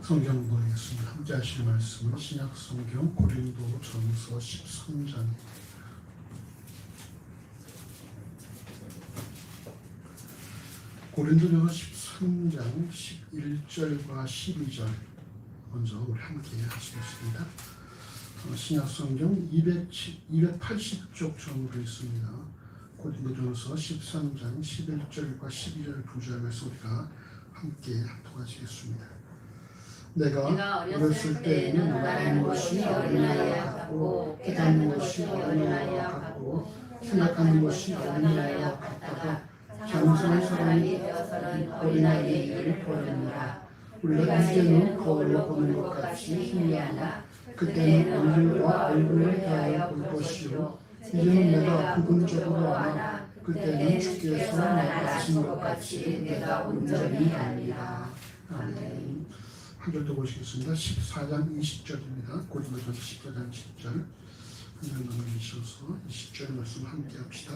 성경 보겠습니다. 함께 하실 말씀은 신약 성경 고린도전서 13장 고린도전서 13장 11절과 12절 먼저 우리 함께 하시겠습니다. 신약 성경 280쪽 전으로 있습니다. 고린도전서 13장 11절과 12절 두 절 말씀 우리가 함께 합독하시겠습니다. 내가 어렸을 때에는 말하는 것이 어린아이와 같고 깨닫는 것이 어린아이와 같고 생각하는 것이 어린아이와 같다가 장성한 사람이 되어서는 어린아이의 일을 버렸노라. 우리가 이제는 거울로 보는 것 같이 희미하나 그때는 얼굴과 얼굴을 대하여 볼 것이요 이제는 내가 부분적으로 아나 그때는 주께서 나를 아신 것 같이 내가 온전히 아니라. 아멘. 한 절 더 보시겠습니다. 14장 20절입니다. 고린도전서 14장 10절 한 절 넘기셔서 20절 말씀 함께 합시다.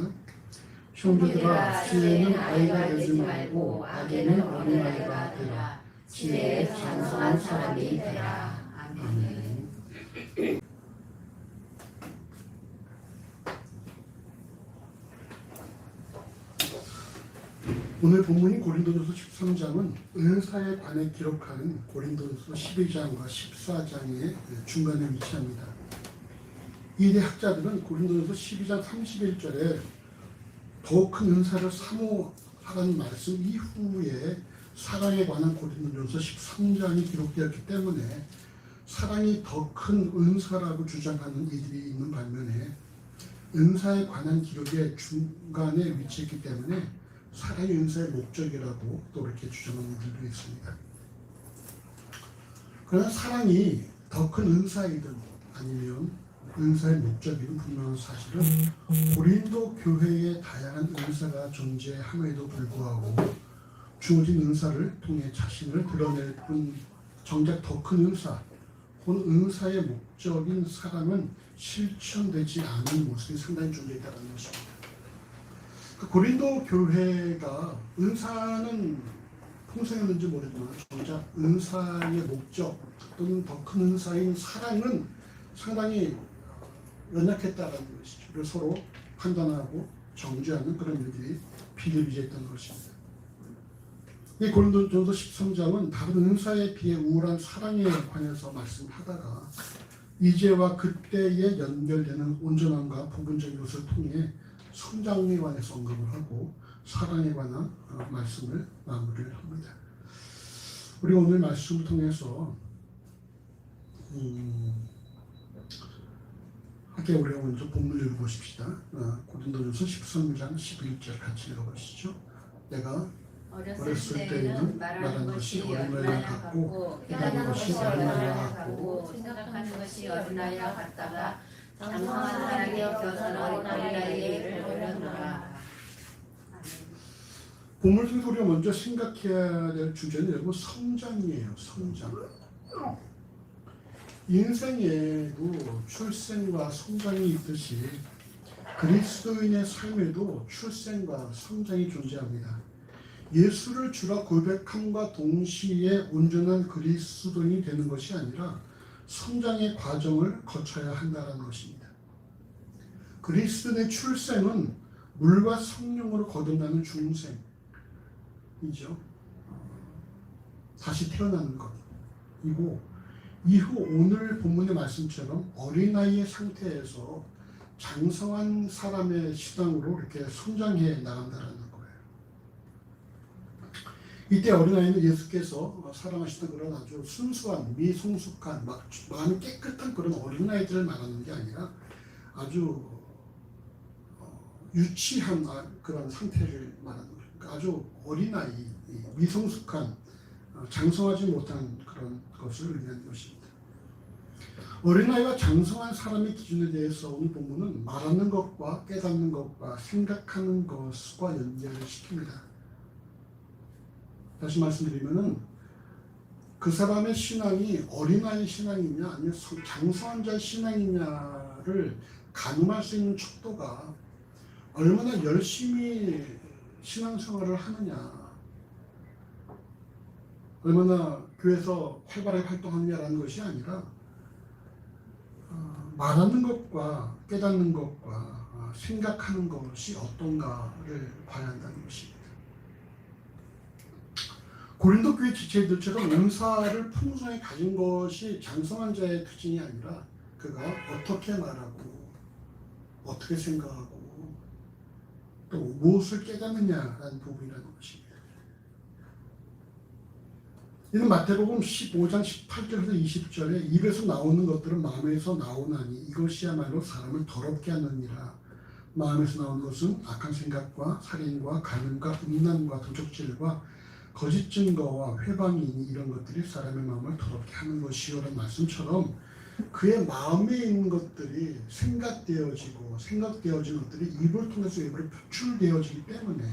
형제들아, 지혜는 아이가 되지 말고 악에는 어린아이가 되라. 지혜에 장성한 사람이 되라. 아멘. 오늘 본문인 고린도전서 13장은 은사에 관해 기록하는 고린도전서 12장과 14장의 중간에 위치합니다. 이 대 학자들은 고린도전서 12장 31절에 더 큰 은사를 사모하라는 말씀 이후에 사랑에 관한 고린도전서 13장이 기록되었기 때문에 사랑이 더 큰 은사라고 주장하는 이들이 있는 반면에 은사에 관한 기록의 중간에 위치했기 때문에 사랑의 은사의 목적이라고 또 이렇게 주장하는 이들도 있습니다. 그러나 사랑이 더 큰 은사이든 아니면 은사의 목적이든 분명한 사실은 고린도 교회에 다양한 은사가 존재함에도 불구하고 주어진 은사를 통해 자신을 드러낼 뿐 정작 더 큰 은사 혹은 은사의 목적인 사랑은 실천되지 않은 모습이 상당히 존재했다는 것입니다. 고린도 교회가 은사는 풍성했는지 모르지만 정작 은사의 목적 또는 더 큰 은사인 사랑은 상당히 연약했다는 것이죠. 그래서 서로 판단하고 정죄하는 그런 일들이 비일비재했던 것입니다. 이 고린도전서 13장은 다른 은사에 비해 우월한 사랑에 관해서 말씀하다가 이제와 그때에 연결되는 온전함과 부분적인 것을 통해 성장에 관해서 언급을 하고 사랑에 관한 말씀을 마무리를 합니다. 우리 오늘 말씀을 통해서 함께 우리가 먼저 본문을 읽어보십시다. 고린도전서 13장 11절 같이 읽어보시죠. 내가 어렸을 때에는 말하는 것이 어린아이와 같고 깨닫는 것이 어린아이와 같고 생각하는 것이 어린아이와 같다가 장성한 사람이 되어서는 어린아이의 일을 버렸노라. 본문을 통해서 우리가 먼저 생각해야 될 주제는 여러분 성장이에요. 성장. 인생에도 출생과 성장이 있듯이 그리스도인의 삶에도 출생과 성장이 존재합니다. 예수를 주라 고백함과 동시에 온전한 그리스도인이 되는 것이 아니라 성장의 과정을 거쳐야 한다는 것입니다. 그리스도인의 출생은 물과 성령으로 거듭나는 중생이죠. 다시 태어나는 것이고 이후 오늘 본문의 말씀처럼 어린아이의 상태에서 장성한 사람의 신앙으로 이렇게 성장해 나간다는 거예요. 이때 어린아이는 예수께서 사랑하시던 그런 아주 순수한 미성숙한 마음이 깨끗한 그런 어린아이들을 말하는 게 아니라 아주 유치한 그런 상태를 말하는 거예요. 그러니까 아주 어린아이, 미성숙한 장성하지 못한 그런 것을 의미하는 것입니다. 어린아이와 장성한 사람의 기준에 대해서 오늘 본문은 말하는 것과 깨닫는 것과 생각하는 것과 연결을 시킵니다. 다시 말씀드리면은 그 사람의 신앙이 어린아이 신앙이냐 아니면 장성한 자의 신앙이냐를 가늠할 수 있는 척도가 얼마나 열심히 신앙생활을 하느냐 얼마나 교회에서 활발하게 활동하느냐라는 것이 아니라 말하는 것과 깨닫는 것과 생각하는 것이 어떤가를 봐야 한다는 것입니다. 고린도 교회 지체들처럼 은사를 풍성하게 가진 것이 장성한 자의 특징이 아니라 그가 어떻게 말하고 어떻게 생각하고 또 무엇을 깨닫느냐라는 부분이라는 것입니다. 이는 마태복음 15장 18절에서 20절에 입에서 나오는 것들은 마음에서 나오나니 이것이야말로 사람을 더럽게 하느니라. 마음에서 나오는 것은 악한 생각과 살인과 간음과 음란과 도적질과 거짓 증거와 회방이니 이런 것들이 사람의 마음을 더럽게 하는 것이요라는 말씀처럼 그의 마음에 있는 것들이 생각되어진 것들이 입을 통해서 입으로 표출되어지기 때문에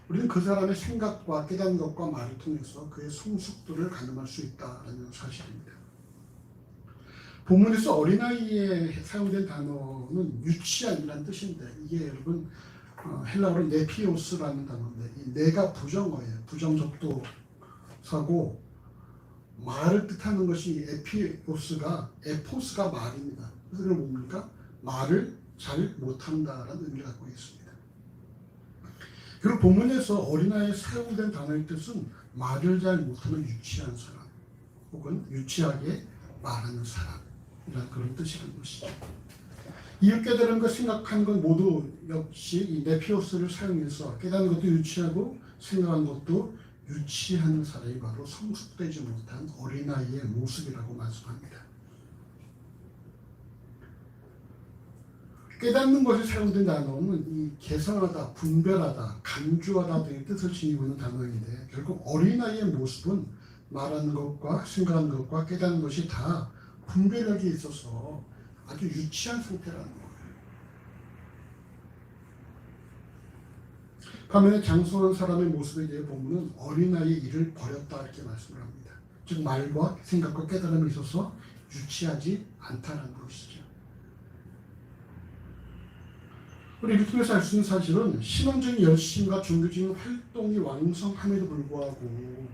우리는 그 사람의 생각과 깨닫는 것과 말을 통해서 그의 성숙도를 가늠할 수 있다는 사실입니다. 본문에서 어린아이에 사용된 단어는 유치한이라는 뜻인데 이게 여러분 헬라어로 네피오스라는 단어인데 이 네가 부정어예요. 부정적도사고 말을 뜻하는 것이 에포스가 말입니다. 그래서 그건 뭡니까? 말을 잘 못한다라는 의미를 갖고 있습니다. 그리고 본문에서 어린아이에 사용된 단어의 뜻은 말을 잘 못하는 유치한 사람 혹은 유치하게 말하는 사람이라는 그런 뜻이라는 것이죠. 이웃 깨달은 것 생각하는 것 모두 역시 이 네피오스를 사용해서 깨닫는 것도 유치하고 생각하는 것도 유치한 사람이 바로 성숙되지 못한 어린아이의 모습이라고 말씀합니다. 깨닫는 것에 사용된 단어는 이 계산하다, 분별하다, 간주하다 등의 뜻을 지니고 있는 단어인데 결국 어린아이의 모습은 말하는 것과 생각하는 것과 깨닫는 것이 다 분별력이 있어서 아주 유치한 상태라는 거예요. 반면에 장성한 사람의 모습에 대해 보면 어린아이의 일을 버렸다 이렇게 말씀을 합니다. 즉 말과 생각과 깨달음에 있어서 유치하지 않다는 것이죠. 우리 이를 통해서 알 수 있는 사실은 신앙적인 열심과 종교적인 활동이 왕성함에도 불구하고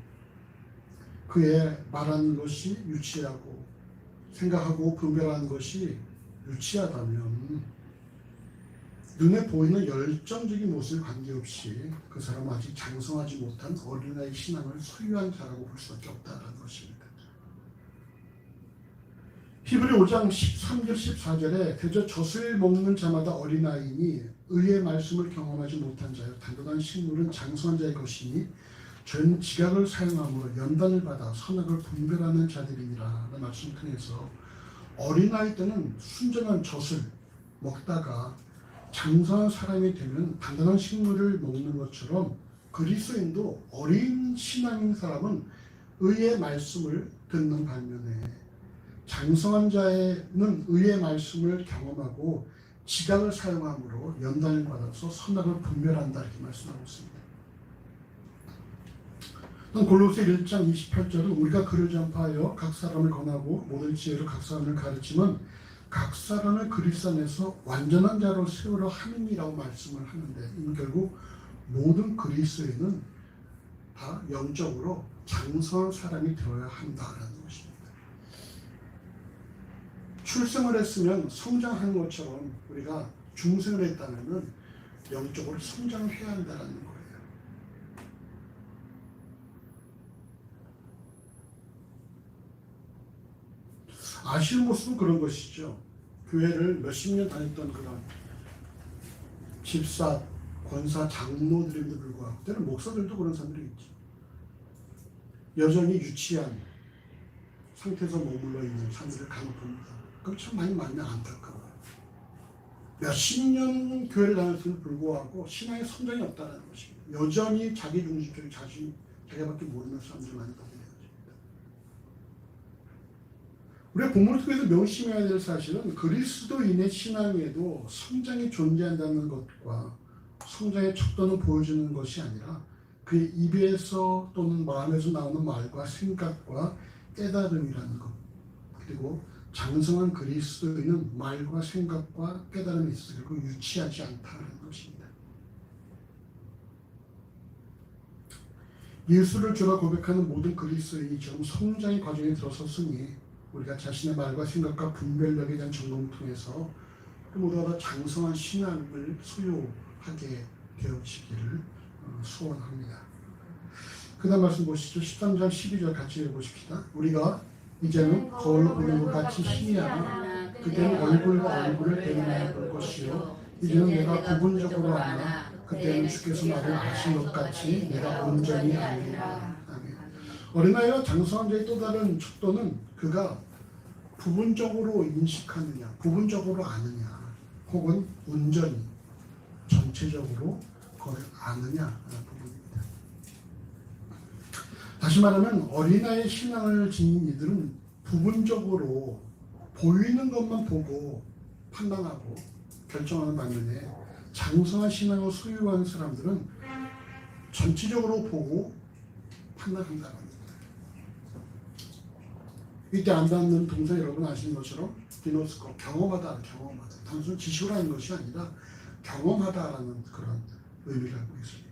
그의 말하는 것이 유치하고 생각하고 분별하는 것이 유치하다면 눈에 보이는 열정적인 모습에 관계없이 그 사람은 아직 장성하지 못한 어린아이 신앙을 소유한 자라고 볼 수밖에 없다는 것입니다. 히브리 5장 13절 14절에 대저 젖을 먹는 자마다 어린아이니 의의 말씀을 경험하지 못한 자여 단단한 식물은 장성한 자의 것이니 전 지각을 사용함으로 연단을 받아 선악을 분별하는 자들이니라 라는 말씀을 통해서 어린아이 때는 순전한 젖을 먹다가 장성한 사람이 되면 단단한 식물을 먹는 것처럼 그리스도인도 어린 신앙인 사람은 의의 말씀을 듣는 반면에 장성한 자는 의의 말씀을 경험하고 지각을 사용함으로 연단을 받아서 선악을 분별한다 이렇게 말씀하고 있습니다. 골로새 1장 28절은 우리가 그를 전파하여 각 사람을 권하고 모든 지혜로 각 사람을 가르치면 각 사람을 그리스도 안에서 완전한 자로 세우려 함이라고 말씀을 하는데 이는 결국 모든 그리스도인은 다 영적으로 장성한 사람이 되어야 한다라는 것입니다. 출생을 했으면 성장하는 것처럼 우리가 중생을 했다면 영적으로 성장해야 한다는 거예요. 아쉬운 모습은 그런 것이죠. 교회를 몇십 년 다녔던 그런 집사, 권사, 장로들에도 불구하고 때는 목사들도 그런 사람들이 있죠. 여전히 유치한 상태에서 머물러 있는 사람들을 간혹 봅니다. 그럼 참 많이 만나면 안타까워요. 몇십 년 교회를 다녔음에도 불구하고 신앙의 성장이 없다는 것입니다. 여전히 자기중심적인 자기밖에 모르는 사람들 많이 보게 됩니다. 우리가 본문을 통해서 명심해야 될 사실은 그리스도인의 신앙에도 성장이 존재한다는 것과 성장의 척도는 보여주는 것이 아니라 그 입에서 또는 마음에서 나오는 말과 생각과 깨달음이라는 것 그리고 장성한 그리스도인은 말과 생각과 깨달음이 있어서 결국 유치하지 않다는 것입니다. 예수를 주라 고백하는 모든 그리스도인이 지금 성장의 과정에 들어섰으니 우리가 자신의 말과 생각과 분별력에 대한 점검을 통해서 모두가 다 장성한 신앙을 소유하게 되어지기를 소원합니다. 그 다음 말씀 보시죠. 13장 12절 같이 읽어보십시다. 우리가 이제는 거울 보는 것 같이 희미하나 그때는 얼굴과 얼굴을 대면하여 볼 것이요 이제는 내가 부분적으로 아나 그때는 주께서 나를 아신 것 같이 내가 온전히 알리라. 아멘. 어린아이와 장성한 자의 또 다른 척도는 그가 부분적으로 인식하느냐 부분적으로 아느냐 혹은 온전히 전체적으로 그걸 아느냐 부분입니다. 다시 말하면 어린아이의 신앙을 지닌 이들은 부분적으로 보이는 것만 보고 판단하고 결정하는 반면에 장성한 신앙을 소유하는 사람들은 전체적으로 보고 판단한다는 겁니다. 이때 안 닿는 동사 여러분 아시는 것처럼 디노스코 경험하다 단순 지식으로 하는 것이 아니라 경험하다라는 그런 의미를 갖고 있습니다.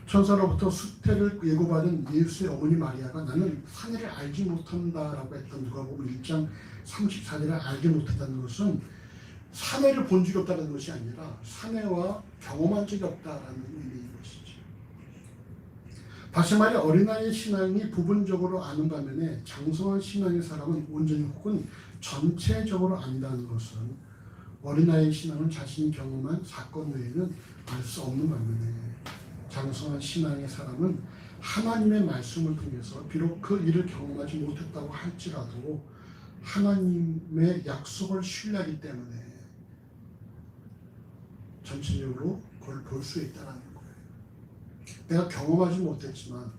천사로부터 수태를 예고받은 예수의 어머니 마리아가 나는 사내를 알지 못한다라고 했던 누가복음 1장 34절을 알지 못한다는 것은 사내를 본 적이 없다는 것이 아니라 사내와 경험한 적이 없다라는 의미인 것이죠. 다시 말해 어린아이의 신앙이 부분적으로 아는 반면에 장성한 신앙의 사람은 온전히 혹은 전체적으로 안다는 것은 어린아이의 신앙은 자신이 경험한 사건 외에는 알 수 없는 반면에 장성한 신앙의 사람은 하나님의 말씀을 통해서 비록 그 일을 경험하지 못했다고 할지라도 하나님의 약속을 신뢰하기 때문에 전체적으로 그걸 볼 수 있다는 거예요. 내가 경험하지 못했지만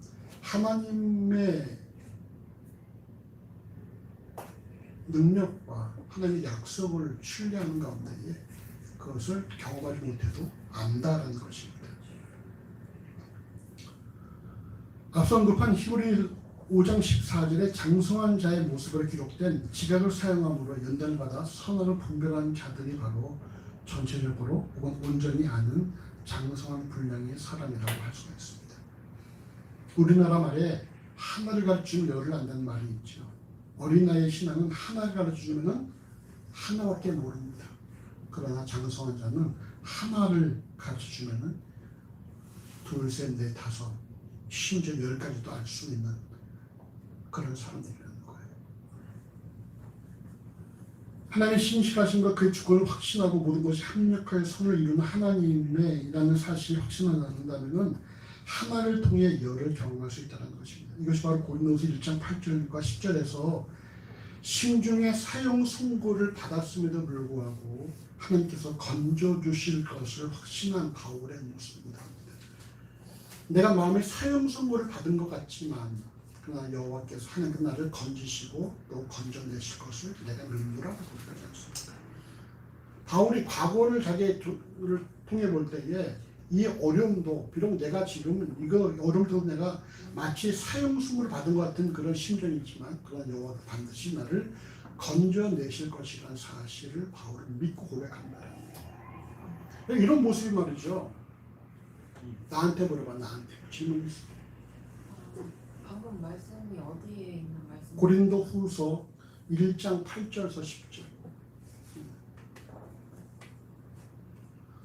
하나님의 능력과 하나님의 약속을 신뢰하는 가운데에 그것을 경험하지 못해도 안다라는 것입니다. 앞서 언급한 히브리 5장 14절에 장성한 자의 모습으로 기록된 지각을 사용함으로 연단을 받아 선악을 분별하는 자들이 바로 전체적으로 혹은 온전히 아는 장성한 분량의 사람이라고 할 수가 있습니다. 우리나라 말에 하나를 가르치면 열을 안다는 말이 있죠. 어린아이의 신앙은 하나를 가르쳐주면 하나밖에 모릅니다. 그러나 장성한 자는 하나를 가르쳐주면 둘, 셋, 넷, 다섯, 심지어 10가지도 알 수 있는 그런 사람들이라는 거예요. 하나님의 신실하심과 그의 주권을 확신하고 모든 것이 합력하여 선을 이루는 하나님이라는 사실을 확신한다면 하나를 통해 열을 경험할 수 있다는 것입니다. 이것이 바로 고린도서 1장 8절과 10절에서 심중에 사형 선고를 받았음에도 불구하고 하나님께서 건져주실 것을 확신한 바울의 모습입니다. 내가 마음에 사형 선고를 받은 것 같지만 그러나 여호와께서 하나님께서 나를 건지시고 또 건져내실 것을 내가 믿노라고 고백하지 않습니까? 바울이 과거를 자기를 통해 볼 때에 이 어려움도 비록 내가 지금은 이거 어려움도 내가 마치 사형 선고를 받은 것 같은 그런 심정이지만 그러나 여호와가 반드시 나를 건져내실 것이라는 사실을 바울은 믿고 고백한다. 이런 모습이 말이죠. 나한테 물어봐. 나한테 질문 있어. 방금 말씀이 어디에 있는 말씀? 고린도 후서 1장 8절에서 10절.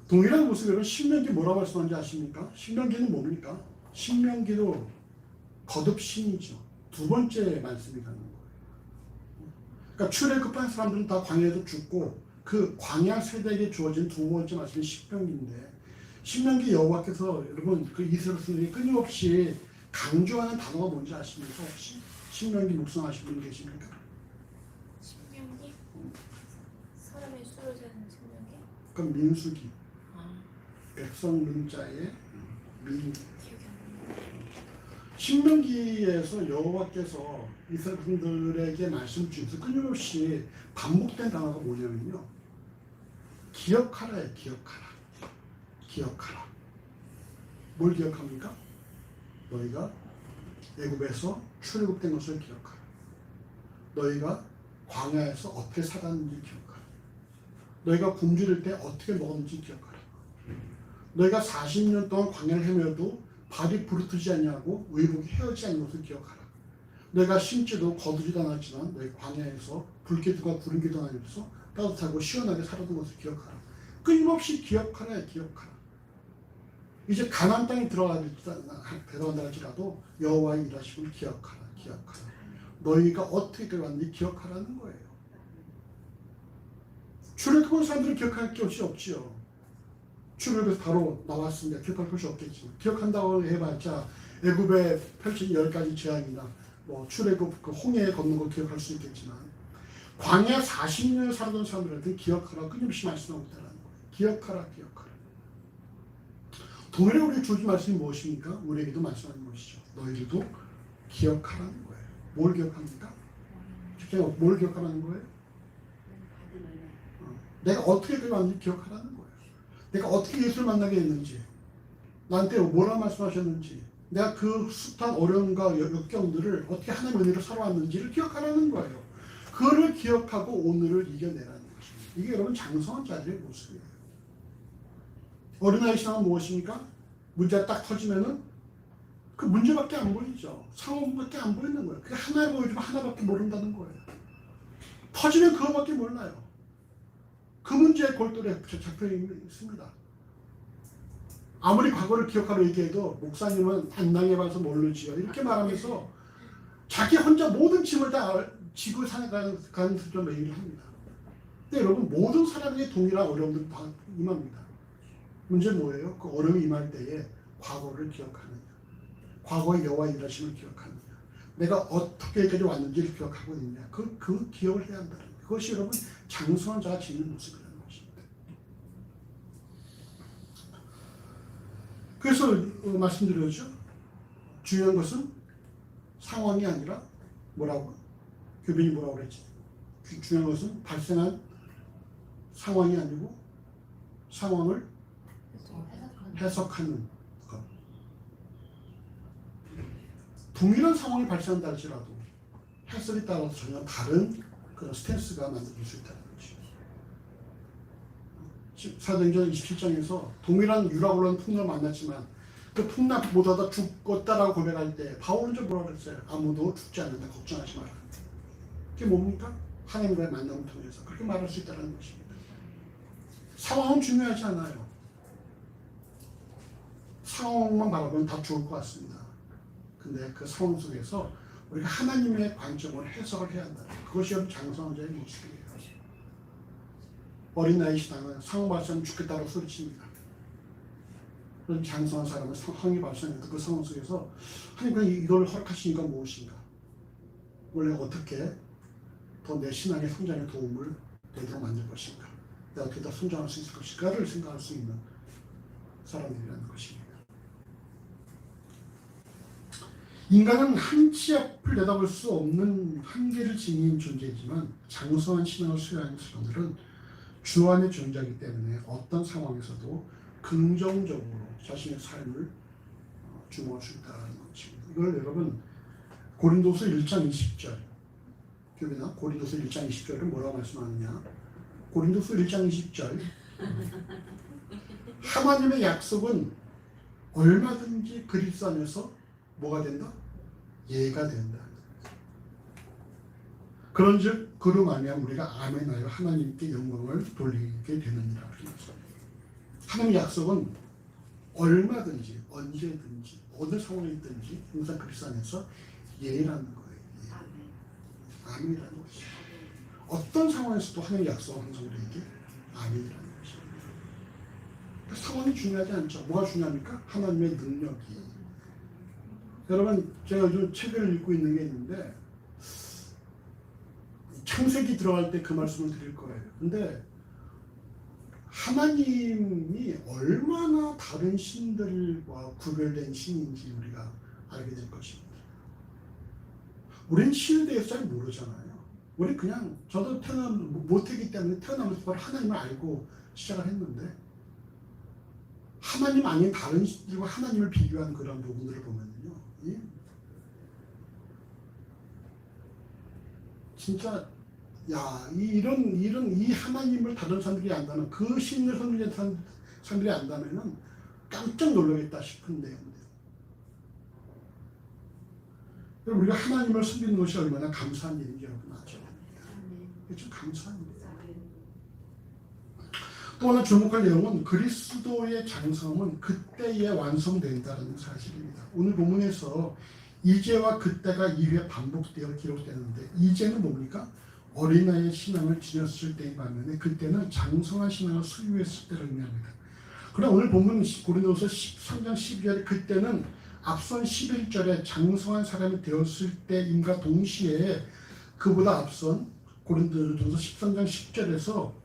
동일한 모습으로 신명기 뭐라고 말씀하는지 아십니까? 신명기는 뭡니까? 신명기도 거듭 신이죠. 두 번째 말씀이 가는 거예요. 그러니까 출애굽한 사람들은 다 광야에서 죽고 그 광야 세대에게 주어진 두 번째 말씀이 신명기인데 신명기 여호와께서 여러분 그 이스라엘 백성들이 끊임없이 강조하는 단어가 뭔지 아십니까? 혹시 신명기 묵상하신 분 계십니까? 신명기? 사람의 수를 재는 신명기? 그럼 민수기. 백성 민자의 민. 기억이 안 나요. 신명기에서 여호와께서 이스라엘 백성들에게 말씀 주셔서 끊임없이 반복된 단어가 뭐냐면요. 기억하라예요. 기억하라. 기억하라. 뭘 기억합니까? 너희가 애굽에서 출애굽된 것을 기억하라. 너희가 광야에서 어떻게 살았는지 기억하라. 너희가 굶주릴 때 어떻게 먹었는지 기억하라. 너희가 40년 동안 광야를 헤매도 발이 부르트지 않냐고 의복이 헤어지지 않는 것을 기억하라. 내가 심지도 거두지도 않았지만 너희 광야에서 불기둥과 구름기둥 안에서 따뜻하고 시원하게 살았던 것을 기억하라. 끊임없이 기억하라, 기억하라. 이제 가나안 땅에 들어간다 할지라도 여호와의 일하심을 기억하라, 기억하라. 너희가 어떻게 왔는지 기억하라는 거예요. 출애굽한 사람들은 기억할 것이 없지요. 출애굽에서 바로 나왔습니다. 기억할 것이 없겠지만 기억한다고 해봤자 애굽에 펼친 10가지 재앙이나 뭐 출애굽 그 홍해 걷는 거 기억할 수 있겠지만 광야 40년을 살았던 사람들한테 기억하라 끊임없이 말씀하고 있다는 거예요. 기억하라, 기억하라. 동일하게 우리 주신 말씀이 무엇입니까? 우리에게도 말씀하는 것이죠. 너희들도 기억하라는 거예요. 뭘 기억합니까? 뭘 기억하라는 거예요? 내가 어떻게 그걸 왔는지 기억하라는 거예요. 내가 어떻게 예수를 만나게 됐는지, 나한테 뭐라 말씀하셨는지, 내가 그 숱한 어려움과 역경들을 어떻게 하나님의 은혜로 살아왔는지를 기억하라는 거예요. 그거를 기억하고 오늘을 이겨내라는 것입니다. 이게 여러분 장성한 자들의 모습이에요. 어린아이 신앙은 무엇입니까? 문제가 딱 터지면은 그 문제밖에 안 보이죠. 상황밖에 안 보이는 거예요. 그게 하나 보여주면 하나밖에 모른다는 거예요. 터지면 그거밖에 몰라요. 그 문제의 골똘에 잡혀 있습니다. 아무리 과거를 기억하려 얘기해도 목사님은 안 당해봐서 모르지요. 이렇게 말하면서 자기 혼자 모든 짐을 다 지고 살아가는 것처럼 얘기를 합니다. 근데 여러분 모든 사람의 동일한 어려움들 다 임합니다. 문제는 뭐예요? 그 어려움이 임할 때에 과거를 기억하느냐, 과거의 여호와의 일하심을 기억하느냐, 내가 어떻게 여기까지 왔는지를 기억하고 있느냐, 그 기억을 해야 한다는 거예요. 그것이 여러분 장성한 자가 지니는 모습이라는 것입니다. 그래서 말씀드렸죠. 중요한 것은 상황이 아니라 뭐라고? 교빈이 뭐라고 그랬지? 중요한 것은 발생한 상황이 아니고 상황을 해석하는 것. 동일한 상황이 발생한다 할지라도 해석에 따라서 전혀 다른 그런 스탠스가 만들어질 수 있다는 것이죠. 사도행전 27장에서 동일한 유라고 하는 풍랑을 만났지만 그 풍랑 모두 다 죽었다라고 고백할 때 바울은 좀 뭐라고 그랬어요? 아무도 죽지 않는다, 걱정하지 마라. 그게 뭡니까? 하나님과의 만남을 통해서 그렇게 말할 수 있다는 것입니다. 상황은 중요하지 않아요. 상황만 바라보면 다 좋을 것 같습니다. 근데 그 상황 속에서 우리가 하나님의 관점을 해석을 해야 한다. 그것이 장성한 자의 모습이에요. 어린아이 신앙은 상황 발생 죽겠다고 소리칩니다. 그런 장성한 사람은 상황이 발생해도 그 상황 속에서 하나님께서 이걸 허락하시니까 무엇인가? 원래 어떻게 더 내 신앙의 성장에 도움을 되도록 만들 것인가? 내가 어떻게 더 성장할 수 있을 것인가를 생각할 수 있는 사람들이라는 것입니다. 인간은 한치 앞을 내다볼 수 없는 한계를 지닌 존재이지만 장성한 신앙을 수여하는 사람들은 주 안에 존재하기 때문에 어떤 상황에서도 긍정적으로 자신의 삶을 주목할 수 있다는 것입니다. 이걸 여러분 고린도서 1장 20절 교회나 고린도서 1장 20절은 뭐라고 말씀하느냐? 고린도서 1장 20절 하나님의 약속은 얼마든지 그리스도 안에서 뭐가 된다? 예가 된다. 그런즉 그로 말미암아 우리가 아멘하여 하나님께 영광을 돌리게 되느니라. 하나님의 약속은 얼마든지 언제든지 어느 상황에 있든지 항상 그리스도 안에서 예라는 거예요. 예. 아멘이라는 것이죠. 어떤 상황에서도 하나님의 약속은 항상 우리에게 아멘이라는 것입니다. 상황이 중요하지 않죠. 뭐가 중요합니까? 하나님의 능력이. 여러분 제가 요즘 책을 읽고 있는 게 있는데 창세기 들어갈 때 그 말씀을 드릴 거예요. 근데 하나님이 얼마나 다른 신들과 구별된 신인지 우리가 알게 될 것입니다. 우리는 신에 대해서 잘 모르잖아요. 우리 그냥 저도 못했기 때문에 태어나면서 바로 하나님을 알고 시작을 했는데 하나님 아닌 다른 신들과 하나님을 비교한 그런 부분들을 보면요, 진짜 이런 이 하나님을 다른 사람들이 안다면 그 신을 섬기는 사람들이 안다면은 깜짝 놀라겠다 싶은 내용들. 우리가 하나님을 섬기는 것이 얼마나 감사한 일인지 여러분 아셔야 됩니다. 이게 좀 감사한 일이에요. 또 하나 주목할 내용은 그리스도의 장성은 그때에 완성된다는 사실입니다. 오늘 본문에서 이제와 그때가 2회 반복되어 기록되는데 이제는 뭡니까? 어린아이의 신앙을 지녔을 때인 반면에 그때는 장성한 신앙을 소유했을 때를 의미합니다. 그러나 오늘 본문 고린도서 13장 12절에 그때는 앞선 11절에 장성한 사람이 되었을 때임과 동시에 그보다 앞선 고린도서 13장 10절에서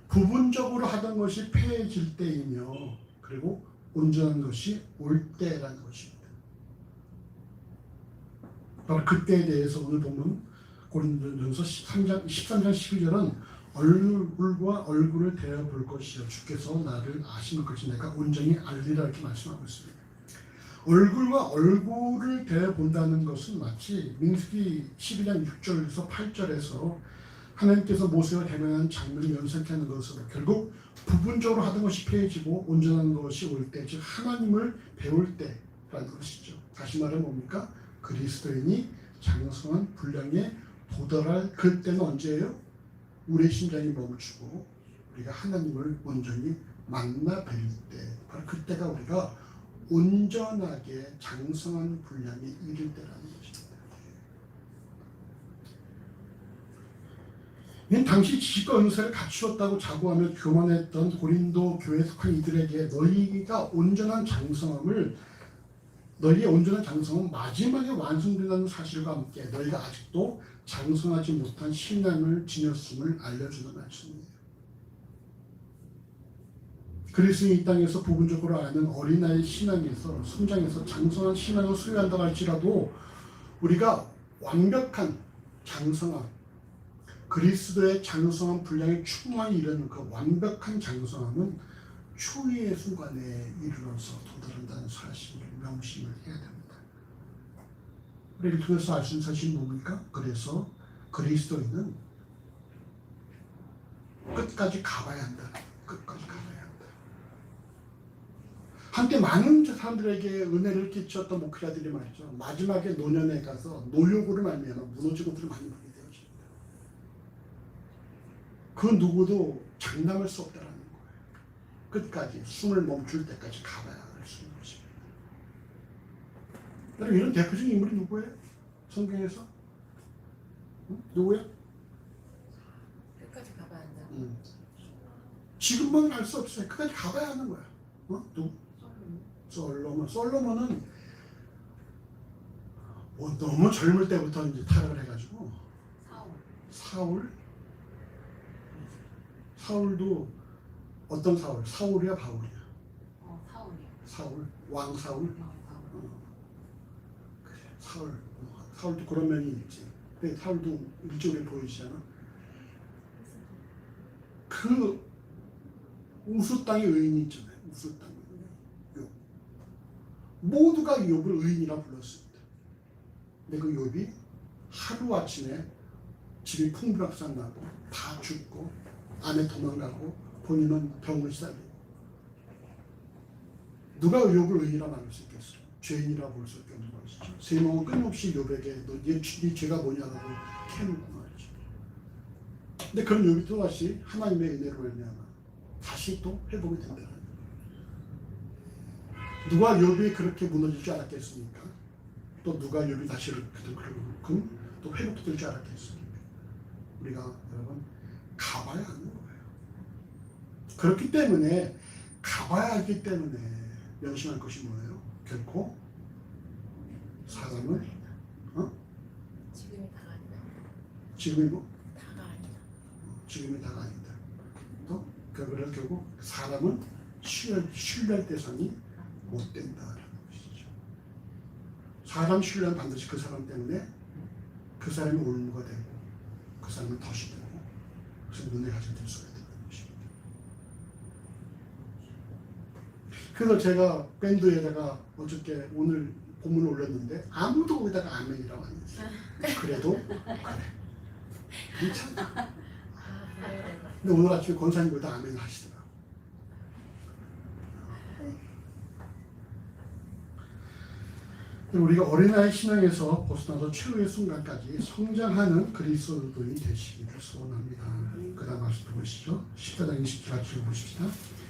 부분적으로 하던 것이 폐해질 때이며 그리고 온전한 것이 올 때라는 것입니다. 바로 그때에 대해서 오늘 보면 고린도전서 13장 11절은 얼굴과 얼굴을 대해 볼 것이요 주께서 나를 아시는 것이 내가 온전히 알리라 이렇게 말씀하고 있습니다. 얼굴과 얼굴을 대해 본다는 것은 마치 민수기 12장 6절에서 8절에서 하나님께서 모세와 대면한 장면을 연상케 하는 것으로 결국 부분적으로 하던 것이 폐해지고 온전한 것이 올 때, 즉 하나님을 배울 때라는 것이죠. 다시 말하면 뭡니까? 그리스도인이 장성한 분량에 도달할 그때는 언제예요? 우리의 심장이 멈추고 우리가 하나님을 온전히 만나 뵐 때, 바로 그때가 우리가 온전하게 장성한 분량에 이를 때라는 것입니다. 당시 지식과 은사를 갖추었다고 자부하며 교만했던 고린도 교회에 속한 이들에게 너희의 온전한 장성은 마지막에 완성된다는 사실과 함께 너희가 아직도 장성하지 못한 신앙을 지녔음을 알려주는 말씀이에요. 그리스도인 이 땅에서 부분적으로 아는 어린아이의 신앙에서 성장해서 장성한 신앙을 소유한다고 할지라도 우리가 완벽한 장성함, 그리스도의 장성한 분량에 충만히 이르는 그 완벽한 장성함은 초유의 순간에 이르러서 도달한다는 사실을 명심을 해야 됩니다. 우리를 통해서 알 수 있는 사실이 뭡니까? 그래서 그리스도인은 끝까지 가봐야 한다. 끝까지 가봐야 한다. 한때 많은 사람들에게 은혜를 끼쳤던 목회자들이 말이죠. 마지막에 노년에 가서 노욕으로 말미암아 무너진 것들을 많이 보게 되었습니다. 그 누구도 장담할 수 없다라는 거예요. 끝까지 숨을 멈출 때까지 가봐야 할 수 있는 것입니다. 여러분 이런 대표적인 인물이 누구예요? 성경에서? 누구야? 끝까지 가봐야 한다. 지금만 알 수 없어요. 끝까지 가봐야 하는 거야. 누구? 솔로몬은 너무 젊을 때부터 이제 타락을 해가지고 사울도 어떤 사울? 사울이야 바울이야? 사울 왕 사울. 그래 사울도 그런 면이 있지. 근데 사울도 일종의 보이시잖아. 그 우수 땅의 의인이 있잖아요. 우수 땅. 모두가 욥을 의인이라 불렀습니다. 근데 그 욥이 하루아침에 집이 풍비박산나고 다 죽고 아내 도망가고 본인은 병을 시달리고 누가 욥을 의인이라 말할 수 있겠어요? 죄인이라 볼 수 없는 것이죠. 세명은 끊임없이 욥에게 네 죄가 뭐냐라고 캐묻고 말이죠. 근데 그런 욥이 또다시 하나님의 은혜로 말미암아 다시 또 회복이 된다는 거예요. 누가 욥이 그렇게 무너질 줄 알았겠습니까? 또 누가 욥이 다시 그만큼 또 회복될 줄 알았겠습니까? 우리가 여러분 가봐야 하는 거예요. 그렇기 때문에 가봐야 하기 때문에 명심할 것이 뭐예요? 결코 사람을 지금이 다가 아니다. 지금이 뭐? 다가 아니다. 지금이 다가 아니다. 또 결국 사람은 신뢰할 대상이 못 된다라는 것이죠. 사람 신뢰는 반드시 그 사람 때문에 그 사람이 올무가 되고 그 사람은 덫이 되고 그래서 눈에 가지게 될 수가 있다는 것입니다. 그래서 제가 밴드에다가 어저께 오늘 본문을 올렸는데 아무도 거기다가 아멘이라고 안 했어요. 그래도 그래 괜찮아. 근데 오늘 아침에 권사님 거기다 아멘 하시더라고요. 우리가 어린아이 신앙에서 벗어나서 최후의 순간까지 성장하는 그리스도인이 되시기를 소원합니다. 그 다음 말씀 보시죠. 14장 20절 같이 보십시다.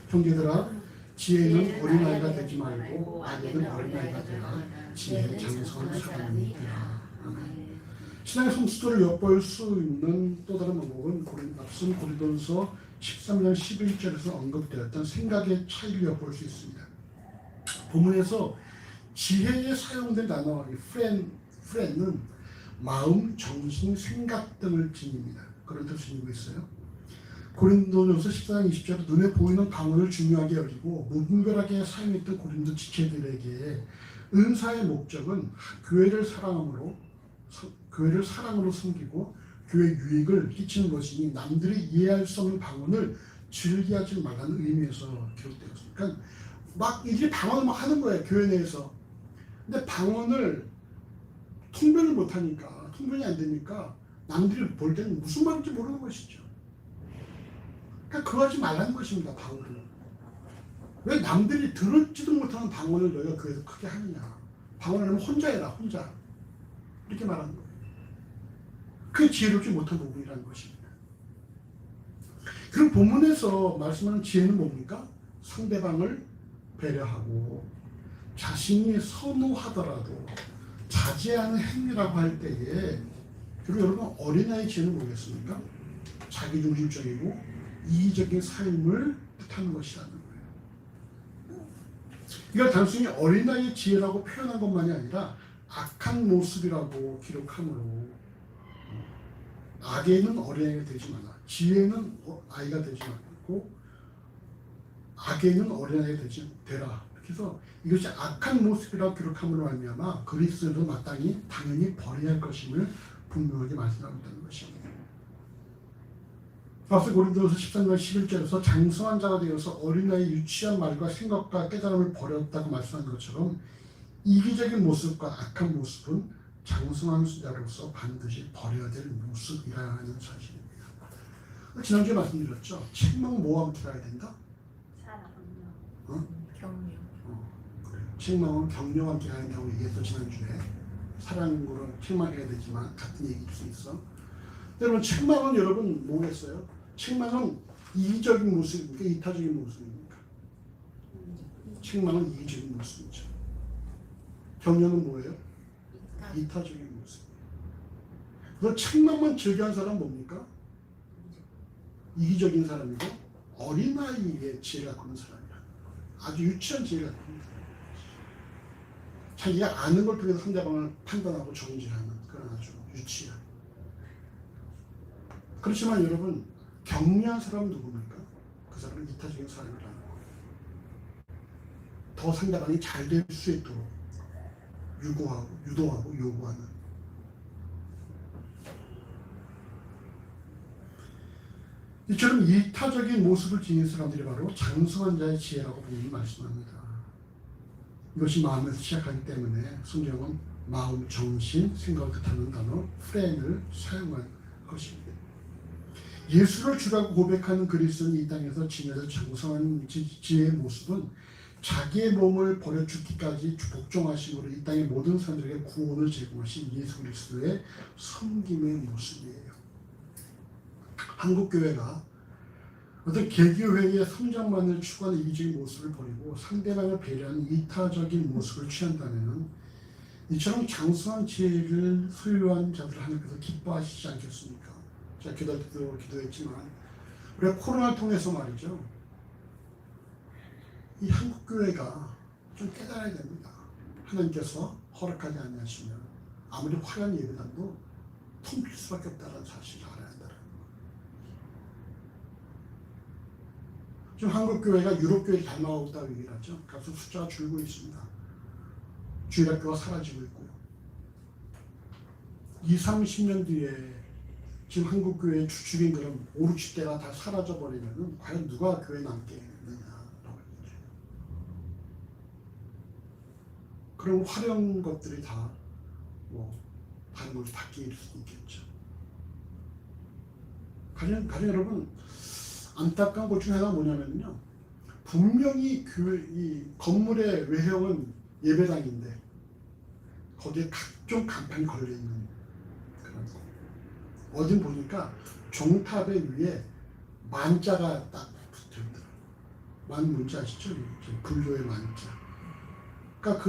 형제들아, 지혜는 어린아이가 되지 말고 악에는 어린아이가 되라. 지혜는 장성한 사람이 되라. 신앙의 성수도를 엿볼 수 있는 또 다른 방법은 앞선 고린도전서 13장 11절에서 언급되었던 생각의 차이를 엿볼 수 있습니다. 본문에서 지혜에 사용된 단어 프렌은 마음, 정신, 생각 등을 지닙니다. 그런 뜻을 지니고 있어요. 고린도전서 14장 20절에 눈에 보이는 방언을 중요하게 여기고 무분별하게 사용했던 고린도 지체들에게 은사의 목적은 교회를 사랑으로 섬기고 교회 유익을 끼치는 것이니 남들이 이해할 수 없는 방언을 즐기하지 말라는 의미에서 기록되었습니다. 그러니까 막 이들이 방언을 막 하는 거예요, 교회 내에서. 근데 방언을 통변을 못하니까, 통변이 안 되니까 남들이 볼 때는 무슨 말인지 모르는 것이죠. 그러니까 그거 하지 말라는 것입니다, 방언을. 왜 남들이 들을지도 못하는 방언을 너희가 교회에서 크게 하느냐. 방언을 하면 혼자 해라, 혼자. 이렇게 말하는 거예요. 그게 지혜롭지 못한 부분이라는 것입니다. 그럼 본문에서 말씀하는 지혜는 뭡니까? 상대방을 배려하고 자신이 선호하더라도 자제하는 행위라고 할 때에, 그리고 여러분 어린아이 지혜는 뭐겠습니까? 자기중심적이고 이기적인 삶을 뜻하는 것이라는 거예요. 이걸 단순히 어린아이의 지혜라고 표현한 것만이 아니라 악한 모습이라고 기록하므로 악에는 어린아이가 되지 말라. 지혜는 아이가 되지 말고 악에는 어린아이가 되라. 그래서 이것이 악한 모습이라고 기록함으로 말미암아 그리스도도 마땅히 당연히 버려야 할 것임을 분명하게 말씀하고 있다는 것입니다. 앞서 고린도전서 13장 11절에서 장성한 자가 되어서 어린아이 유치한 말과 생각과 깨달음을 버렸다고 말씀한 것처럼 이기적인 모습과 악한 모습은 장성한 자로서 반드시 버려야 될 모습이라는 사실입니다. 지난주에 말씀드렸죠. 책망 뭐와 함께 가야 된다? 경륜. 그래요. 책망은 격려와 함께 가야 된다고 얘기했어, 지난주에. 사랑으로 책망해야 되지만 같은 얘기일 수 있어. 여러분, 책망은 여러분 뭐겠어요? 책망은 이기적인 모습입니까? 이타적인 모습입니까? 책망은 이기적인 모습이죠. 격려는 뭐예요? 이타적인 모습. 그래서 책망만 즐겨하는 사람은 뭡니까? 이기적인 사람이고 어린아이의 지혜를 갖고 있는 사람이야. 아주 유치한 지혜를 갖고 있는 사람. 자기가 아는 걸 통해서 상대방을 판단하고 정죄하는 그런 아주 유치한. 그렇지만 여러분, 격려한 사람은 누굽니까? 그 사람은 이타적인 사람이라는 거예요. 더 상대방이 잘 될 수 있도록 유도하고 요구하는. 이처럼 이타적인 모습을 지닌 사람들이 바로 장성한 자의 지혜라고 본인이 말씀합니다. 이것이 마음에서 시작하기 때문에 성경은 마음, 정신, 생각을 뜻하는 단어 프렌을 사용한 것입니다. 예수를 주라고 고백하는 그리스도는 이 땅에서 지내서 장성한 지혜의 모습은 자기의 몸을 버려 죽기까지 복종하심으로 이 땅의 모든 사람들에게 구원을 제공하신 예수 그리스도의 섬김의 모습이에요. 한국교회가 어떤 개교회의 성장만을 추구하는 이기적인 모습을 버리고 상대방을 배려하는 이타적인 모습을 취한다면 이처럼 장성한 지혜를 소유한 자들 하나님께서 기뻐하시지 않겠습니까? 제가 기도했지만 우리가 코로나를 통해서 말이죠. 이 한국교회가 좀 깨달아야 됩니다. 하나님께서 허락하지 않으시면 아무리 화려한 예배당도 텅 빌 수밖에 없다는 사실을 알아야 한다는 거예요. 지금 한국교회가 유럽교회를 닮아가고 있다고 얘기를 하죠. 그래서 숫자가 줄고 있습니다. 주일학교가 사라지고 있고요. 20-30년 뒤에 지금 한국교회의 주축인 그런 5-60대가 다 사라져버리면 과연 누가 교회에 남게 있느냐. 그런 화려한 것들이 다 다른 걸로 바뀔 수도 있겠죠. 가령 여러분, 안타까운 것 중에 하나가 뭐냐면요. 분명히 이 건물의 외형은 예배당인데 거기에 각종 간판이 걸려있는 그런 거. 어딘 보니까 종탑의 위에 만자가 딱 붙어있더라. 만 뭔지 아시죠? 이렇게 불교의 만자. 그러니까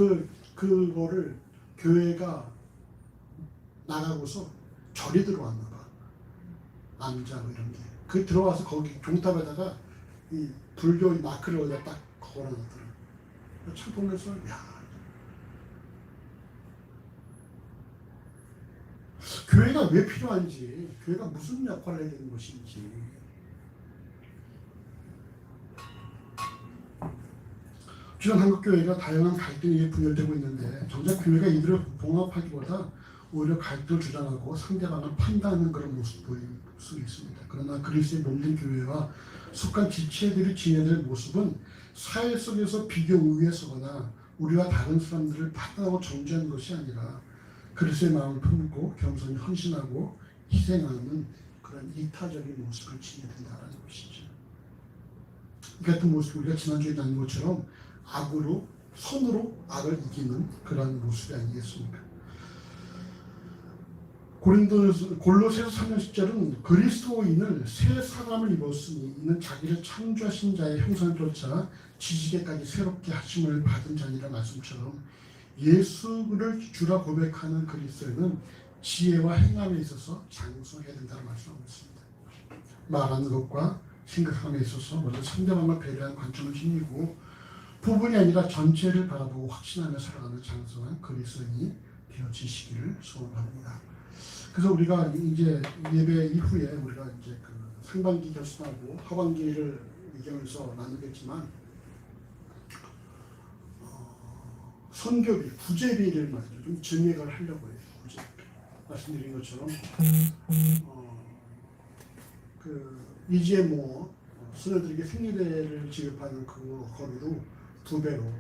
그거를 교회가 나가고서 절이 들어왔나 봐. 남자 뭐 이런 게. 그 들어와서 거기 종탑에다가 이 불교의 마크를 여기다 딱 걸어놨더라. 참 보면서 야, 교회가 왜 필요한지, 교회가 무슨 역할을 해야 되는 것인지. 지금 한국 교회가 다양한 갈등이 분열되고 있는데 정작 교회가 이들을 봉합하기보다 오히려 갈등을 주장하고 상대방을 판단하는 그런 모습을 보일 수 있습니다. 그러나 그리스도의 몸된 교회와 속한 지체들이 지내야 될 모습은 사회 속에서 비교 우위에 서거나 우리와 다른 사람들을 판단하고 정죄하는 것이 아니라 그리스도의 마음을 품고 겸손히 헌신하고 희생하는 그런 이타적인 모습을 지내야 된다는 것이죠. 이 같은 모습, 우리가 지난주에 나눈 것처럼 손으로 악을 이기는 그런 모습이 아니겠습니까? 골로새서 3장 10절은 그리스도인을 새 사람을 입었으니 이는 자기를 창조하신 자의 형상을 쫓아 지지개까지 새롭게 하심을 받은 자니라 말씀처럼 예수를 주라 고백하는 그리스도인은 지혜와 행함에 있어서 장성해야 된다는 말씀하고 있습니다. 말하는 것과 생각함에 있어서 먼저 상대방을 배려하는 관점을 지니고 부분이 아니라 전체를 바라보고 확신하며 살아가는 장성한 그리스도인이 되어지시기를 소원합니다. 그래서 우리가 이제 예배 이후에 우리가 이제 그 상반기 결승하고 하반기를 의견에서 나누겠지만 선교비, 구제비를 말이죠. 좀 증액을 하려고 해요. 구제비. 말씀드린 것처럼 이제 수녀들에게 생리대를 지급하는 그 거리도 2배로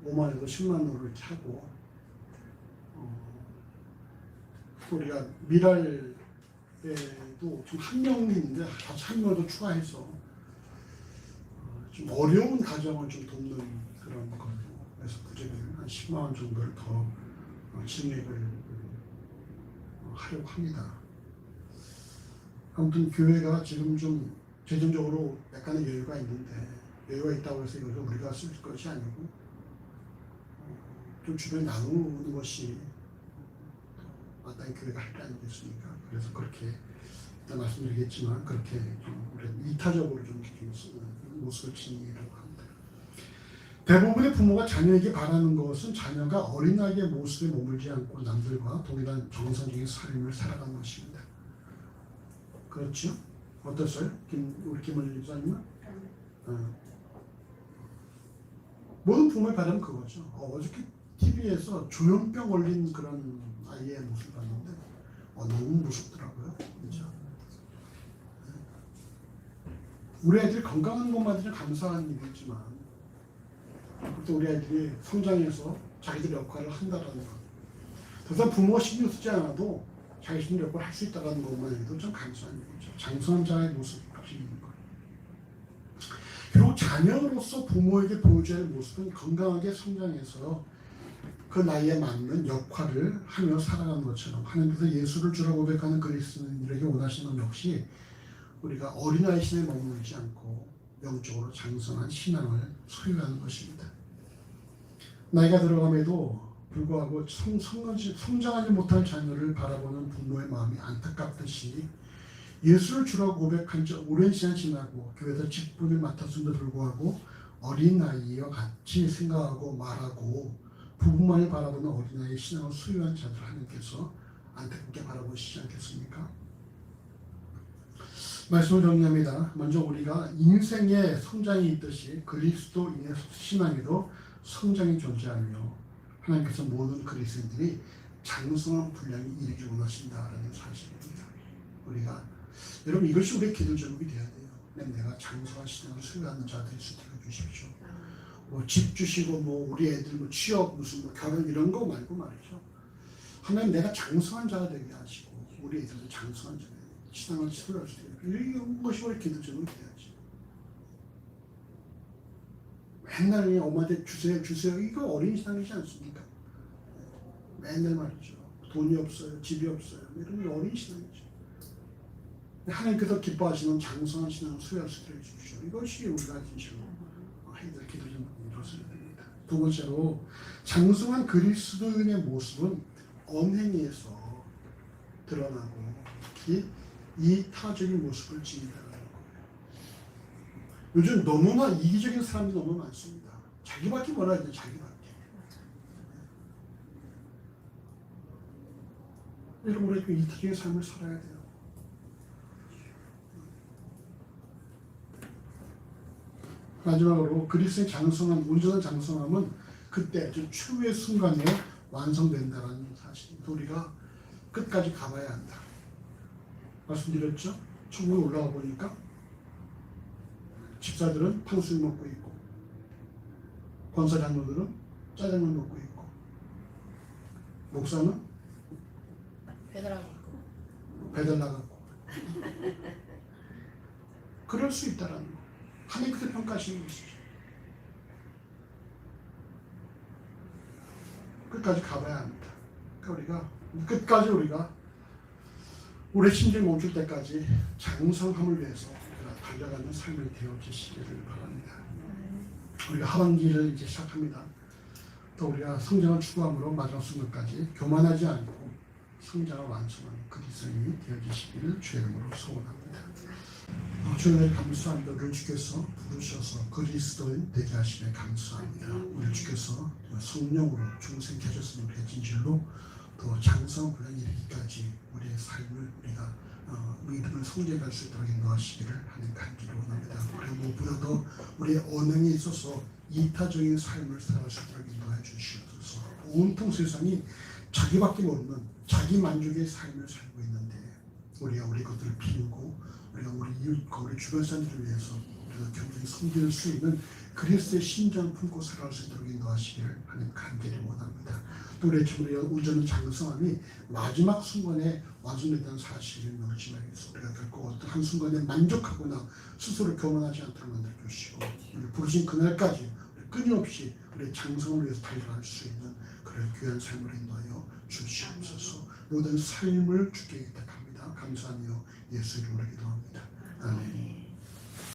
5만에서 10만으로 이렇게 하고 우리가 미랄에도 좀 한 명이 있는데 같이 한 명도 추가해서 좀 어려운 가정을 좀 돕는 그런 걸로 해서 구제비는 한 10만 원 정도를 더 증액을 하려고 합니다. 아무튼 교회가 지금 좀 재정적으로 약간의 여유가 있는데 여유가 있다고 해서 이것을 우리가 쓸 것이 아니고 좀 주변에 나누는 것이 마땅히 교회가 할 게 아니겠습니까? 그래서 그렇게 일단 말씀드리겠지만 그렇게 좀 우리가 이타적으로 좀 모습을 지니려고 합니다. 대부분의 부모가 자녀에게 바라는 것은 자녀가 어린아이의 모습에 머물지 않고 남들과 동일한 정상적인 삶을 살아가는 것입니다. 그렇죠? 어땠어요? 우리 김원일 집사님은? 모든 부모의 바람은 그거죠. 어저께 TV에서 조현병 걸린 그런 아이의 모습을 봤는데 너무 무섭더라고요. 진짜. 우리 아이들이 건강한 것만으로 감사한 일이지만 또 우리 아이들이 성장해서 자기들 역할을 한다는 것. 더 이상 부모가 신경 쓰지 않아도 자기 역할을 할 수 있다는 것만 해도 좀 감사한 일이죠. 장성한 자의 모습을 보이는 거예요. 그리고 자녀로서 부모에게 보여줘야 할 모습은 건강하게 성장해서 그 나이에 맞는 역할을 하며 살아가는 것처럼 하나님께서 예수를 주라 고백하는 그리스도인들에게 원하시는 것 역시 우리가 어린아이 신에 머무르지 않고 영적으로 장성한 신앙을 소유하는 것입니다. 나이가 들어감에도 불구하고 성장하지 못한 자녀를 바라보는 부모의 마음이 안타깝듯이 예수를 주라고 고백한 지 오랜 시간 지나고 교회에서 직분을 맡았음에도 불구하고 어린아이와 같이 생각하고 말하고 부부만을 바라보는 어린아이의 신앙을 소유한 자들 하나님께서 안타깝게 바라보시지 않겠습니까? 말씀을 정리합니다. 먼저 우리가 인생에 성장이 있듯이 그리스도인의 신앙에도 성장이 존재하며 하나님께서 모든 그리스도인들이 장성한 분량이 이르기 원하신다라는 사실입니다. 우리가 여러분 이것이 우리의 기도 제목이 되어야 돼요. 내가 장성한 신앙을 소유하는 자들이 수 있게 해주십시오. 집 주시고 우리 애들 취업 무슨 결혼 이런 거 말고 말이죠. 하나님 내가 장성한 자가 되게 하시고 우리 애들도 장성한 자가 신앙을 소유할 수 있게 이런 것이 우리 기도 제목이 돼야지. 맨날 엄마한테 주세요 이거 어린 신앙이지 않습니까? 맨날 말이죠. 돈이 없어요, 집이 없어요. 이런 어린 신앙이죠. 하나님께서 기뻐하시는 장성한 신앙을 수혈시켜 주십시오. 이것이 우리가 진실로 해야 될 기도적인 부분이었어야 됩니다. 두 번째로 장성한 그리스도인의 모습은 언행에서 드러나고 특히 이타적인 모습을 지닌다는 거예요. 요즘 너무나 이기적인 사람이 너무 많습니다. 자기밖에 몰라야 돼, 자기밖에. 여러분, 우리가 그 이타적인 삶을 살아야 돼요. 마지막으로 그리스도의 장성함, 온전한 장성함은 그때 저 최후의 순간에 완성된다는 사실입니다. 우리가 끝까지 가봐야 한다. 말씀드렸죠? 천국에 올라가 보니까 집사들은 탕수육 먹고 있고 권사 장로들은 짜장면 먹고 있고 목사는 배달하고 있고. 배달 나갔고 그럴 수 있다라는 거. 하나님께서 평가하시는 것이죠. 끝까지 가봐야 합니다. 그러니까 끝까지 우리가 우리 심장이 멈출 때까지 장성함을 위해서 우리가 달려가는 삶을 되어주시기를 바랍니다. 우리가 하반기를 이제 시작합니다. 또 우리가 성장을 추구함으로 마지막 순간까지 교만하지 않고 성장을 완성하는 그리스도인이 되어주시기를 주의 이름으로 소원합니다. 주님을 감사합니다. 우리 주께서 부르셔서 그리스도인 되게 하심에 감사합니다. 우리 주께서 성령으로 중생케 하셨으면 우리의 진실로 더 장성 분량에 이르기까지 우리의 삶을 우리가 믿음을 성장할 수 있도록 인도하시기를 하는 간절히 원합니다. 그리고 무엇보다도 우리의 언행에 있어서 이타적인 삶을 살아갈 수 있도록 인도해 주시옵소서. 온통 세상이 자기밖에 모르는 자기 만족의 삶을 살고 있는데 우리가 우리 것들을 비우고 우리가 우리 이웃과 우리 주변 사람들을 위해서 우리가 경쟁 섬길 수 있는 그리스도의 심장을 품고 살아갈 수 있도록 인도하시기를 하는 간절히 원합니다. 또 우리의 온전한 장성함이 마지막 순간에 완성된다는 사실을 명심하기 위해서 우리가 결코 어떤 한 순간에 만족하거나 스스로 교만하지 않도록 만들어 주시고 우리 부르신 그날까지 우리 끊임없이 우리의 장성을 위해서 달려갈 수 있는 그런 귀한 삶을 인도하여 주시옵소서. 모든 삶을 주께 의탁합니다. 감사하며 예수 이름으로 기도합니다. 아멘.